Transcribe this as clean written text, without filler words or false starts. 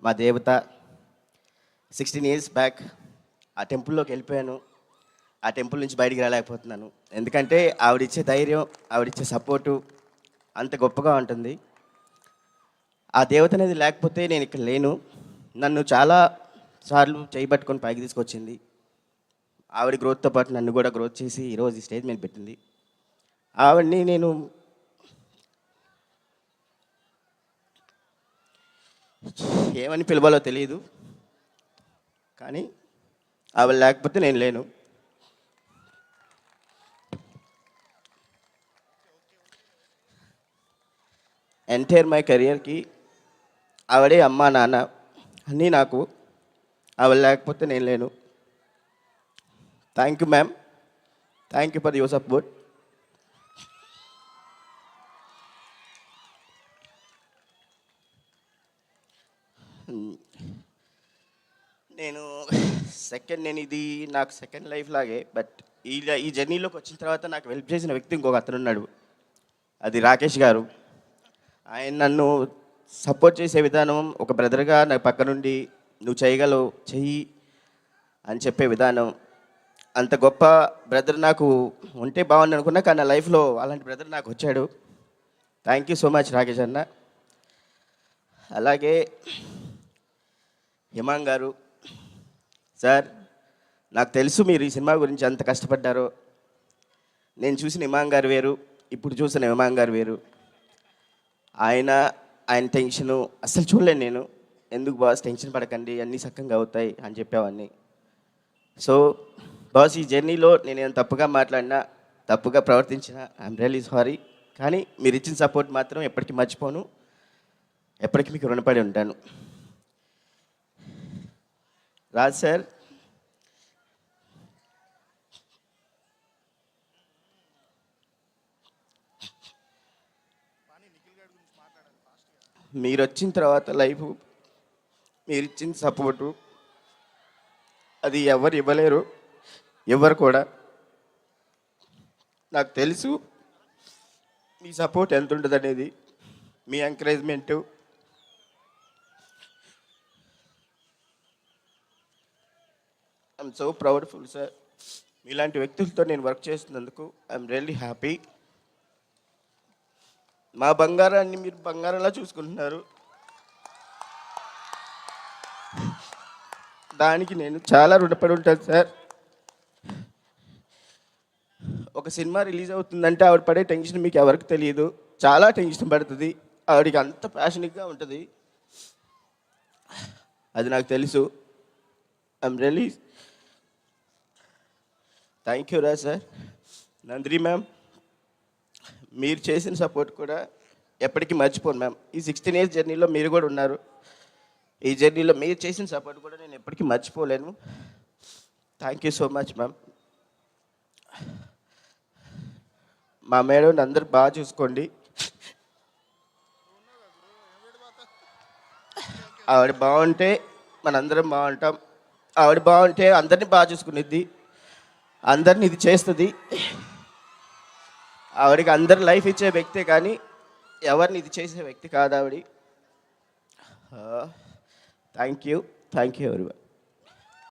మా దేవత. 16 years back ఆ టెంపుల్లోకి వెళ్ళిపోయాను. ఆ టెంపుల్ నుంచి బయటికి రాలేకపోతున్నాను. ఎందుకంటే ఆవిడిచ్చే ధైర్యం, ఆవిడిచ్చే సపోర్టు అంత గొప్పగా ఉంటుంది. ఆ దేవత అనేది లేకపోతే నేను ఇక్కడ లేను. నన్ను చాలా సార్లు చేయబట్టుకొని పైకి తీసుకొచ్చింది. ఆవిడ గ్రోత్తో పాటు నన్ను కూడా గ్రోత్ చేసి ఈరోజు ఈ స్టేజ్ మీద పెట్టింది. ఆవిడని నేను ఏమని పిలవాలో తెలియదు, కానీ ఆవిడ లేకపోతే నేను లేను. ఎంటైర్ మై కెరియర్కి ఆవిడే అమ్మ నాన్న అన్నీ నాకు. ఆవిడ లేకపోతే నేను లేను. Thank you ma'am, thank you for your support. నేను ఇది నాకు సెకండ్ లైఫ్ లాగే. బట్ ఈ జర్నీలోకి వచ్చిన తర్వాత నాకు హెల్ప్ చేసిన వ్యక్తి ఇంకొక అతను ఉన్నాడు, అది రాకేష్ గారు. ఆయన నన్ను సపోర్ట్ చేసే విధానం, ఒక బ్రదర్గా నా పక్క నుండి నువ్వు చేయగలవు, చెయ్యి అని చెప్పే విధానం, అంత గొప్ప బ్రదర్ నాకు ఉంటే బాగుంది అనుకున్నా. కానీ నా లైఫ్లో అలాంటి బ్రదర్ నాకు వచ్చాడు. Thank you so much Rakesh అన్న. అలాగే హిమాంగ్ గారు సార్, నాకు తెలుసు మీరు ఈ సినిమా గురించి ఎంత కష్టపడ్డారో. నేను చూసిన హిమాంగ్ గారు వేరు, ఇప్పుడు చూసిన హిమాంగ్ గారు వేరు. ఆయన టెన్షను అస్సలు చూడలేను నేను. ఎందుకు బాస్ టెన్షన్ పడకండి, అన్నీ సక్కంగా అవుతాయి అని చెప్పేవాడిని. సో బాస్, ఈ జర్నీలో నేను ఏమైనా తప్పుగా మాట్లాడినా, తప్పుగా ప్రవర్తించినా ఐఎమ్ రియల్లీ సారీ. కానీ మీరు ఇచ్చిన సపోర్ట్ మాత్రం ఎప్పటికీ మర్చిపోను, ఎప్పటికీ మీకు రుణపడి ఉంటాను. రాజ్ సార్, మీరు వచ్చిన తర్వాత లైఫ్, మీరు ఇచ్చిన సపోర్టు అది ఎవరు ఇవ్వలేరు, ఎవరు కూడా. నాకు తెలుసు మీ సపోర్ట్ ఎంత ఉంటుంది అనేది, మీ encouragement. I'm so proudful sir. మీలాంటి వ్యక్తులతో నేను వర్క్ చేస్తున్నందుకు ఐఎమ్ రియల్లీ హ్యాపీ. మా బంగారాన్ని మీరు బంగారంలా చూసుకుంటున్నారు, దానికి నేను చాలా రుణపడి ఉంటాను సార్. ఒక సినిమా రిలీజ్ అవుతుందంటే ఆవిడ పడే టెన్షన్ మీకు ఎవరికి తెలియదు. చాలా టెన్షన్ పడుతుంది ఆవిడకి, అంత ప్యాషనిక్గా ఉంటుంది, అది నాకు తెలుసు. ఐఎమ్ రియల్లీ థ్యాంక్ యూ రా సార్. నందిని మ్యామ్, మీరు చేసిన సపోర్ట్ కూడా ఎప్పటికీ మర్చిపోను మ్యామ్. ఈ 16 years జర్నీలో మీరు కూడా ఉన్నారు. ఈ జర్నీలో మీరు చేసిన సపోర్ట్ కూడా నేను ఎప్పటికీ మర్చిపోలేను. Thank you so much ma'am. మా మేడం అందరు బాగా చూసుకోండి. ఆవిడ బాగుంటే మనందరం బాగుంటాం. ఆవిడ బాగుంటే అందరినీ బాగా చూసుకునేది, అందరిని ఇది చేస్తుంది. ఆవిడకి అందరు లైఫ్ ఇచ్చే వ్యక్తే, కానీ ఎవరిని ఇది చేసే వ్యక్తి కాదు ఆవిడ. Thank you everyone.